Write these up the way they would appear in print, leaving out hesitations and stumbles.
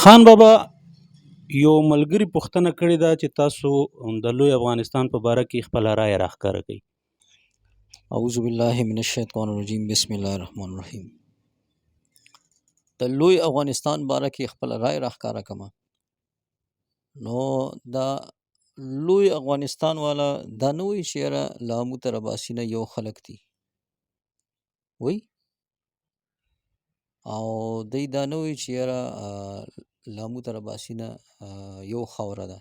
خان بابا یو ملګري پوښتنه کړې ده چې تاسو د لوی افغانستان په باره کې خپله رایه راښکاره کړئ. اعوذ بالله من الشیطان الرجیم بسم الله الرحمن الرحیم. د لوی افغانستان باره کې خپل رائے راښکاره کما. نو دا لوی افغانستان والا دا نه وایي چې یاره لامو تر اباسینه یو خلک دي وای، او دی دا نه وایي چې یاره لامو تر اباسینه یو خاوره ده،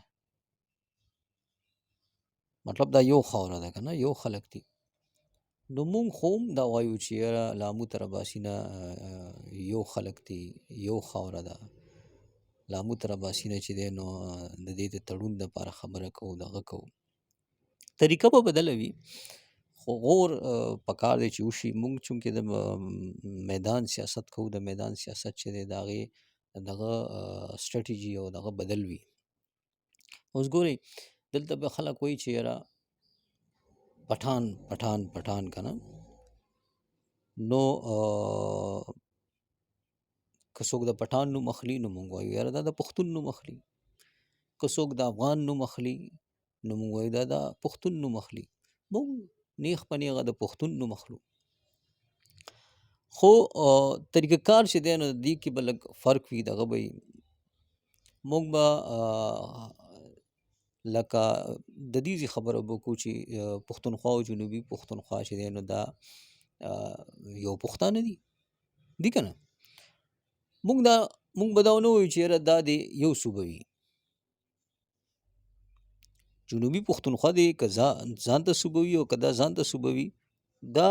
مطلب دا یو خاوره ده کنه، یو خلک دي. نو مونږ خو هم دا وایو چې یاره لامو تر اباسینه یو خلک دي، یو خاوره ده. لامو تر اباسینه چې دی نو د دې د تړون دپاره خبره کوو، دغه کوو. طریقه به بدله وي خو غور پکار دی چې وشي. مونږ چونکې د میدان سیاست کوو، د میدان سیاست چې دی د هغې دغه سټرټیجي او دغه بدل وي. اوس ګورئ دلته به خلک وایي چې یاره پټان پټان پټان که نه، نو که څوک د پټان نوم اخلي نو مونږ وایو یاره دا د پښتون نوم اخلي. که څوک د افغان نوم اخلي نو مونږ وایو دا د پښتون نوم اخلي. مونږ نیغ په نیغه د پښتون نوم اخلو. خو طریقه کار چې دی نو د دې کې به لږ فرق وي. دغه به مونږ به لکه د دې خبره به وکړو چې پښتونخوا او جنوبي پښتونخوا چې دی نو دا یو پښتانه دي که نه. مونږ به دا ونه وایو چې یاره دا د یو صوبه وي. جنوبي پښتونخوا دی که ځان ته صوبه وي او که دا ځان ته صوبه وي دا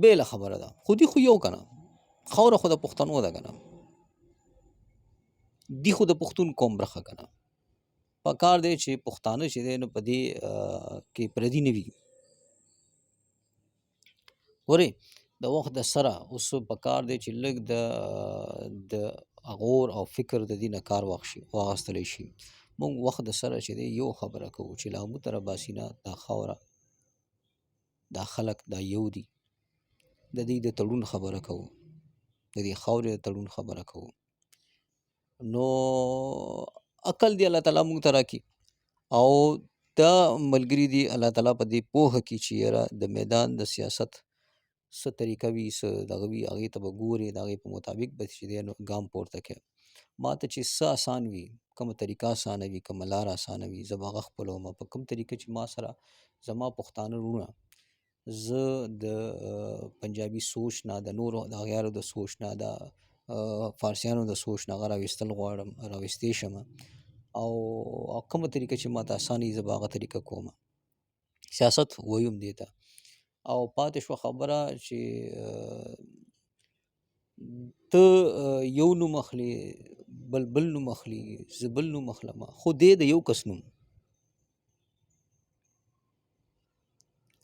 بېله خبره ده. خو دی خو یو که نه، خاوره خو د پښتنو ده که نه، دی خو د پښتون قوم برخه که نه. پکار دی چې پښتانه چې دی نو په دې کې پردي نه وي. ګورئ د وخت د سره اوس پکار دی چې لږ د غور او فکر د دې نه کار واخیستلی شي. مونږ وخت د سره چې دی یو خبره کوو چې لامو تر اباسینه دا خاوره، دا خلک دا یو دي. د دې د تړون خبره کوو، د دې خاورې د تړون خبره کوو. نو عقل دی الله تعالی مونږ ته راکړي او دا ملګري دي الله تعالی په دې پوهه کړي چې یاره د میدان د سیاست څه طریقه وي، څه دغه وي، هغې ته به ګورې، د هغې په مطابق به چې دی نو ګام پورته کړې. ما ته چې څه اسان وي، کومه طریقه اسانه وي، کومه لاره اسانه وي، زه به هغه خپلومه. په کوم طریقه چې ما سره زما پښتانه وروڼه، زه د پنجابي سوچ نه، د نورو د اغیارو د سوچ نه، د فارسیانو د سوچ نه هغه راویستل غواړم، راویستی شم. او کومه طریقه چې ما ته اسانه وي زه به هغه طریقه کوم. سیاست ویم دې ته. او پاتې شوه خبره چې ته یو نوم اخلي، بل نوم اخلي، زه بل نوم اخلم، خو دې د یو کس نوم.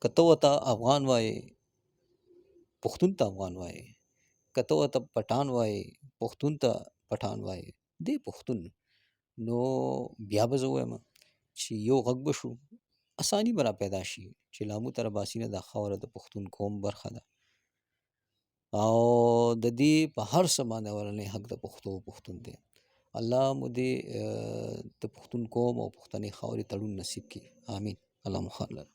که ته ورته افغان وایې پښتون ته افغان وایې، که ته ورته پټان وایې پښتون ته پټان وایې، دی پښتون. نو بیا به زه ووایم چې یو غږ به شو، اساني به را پیدا شي چې لامو تر اباسینه دا خاوره د پښتون قوم برخه ده او د دې په هر څه باندې اولنی حق د پښتون دی. الله مو دې د پښتون قوم او پښتنې خاورې تړون نصیب کړي. آمین. اللهم خان لنا.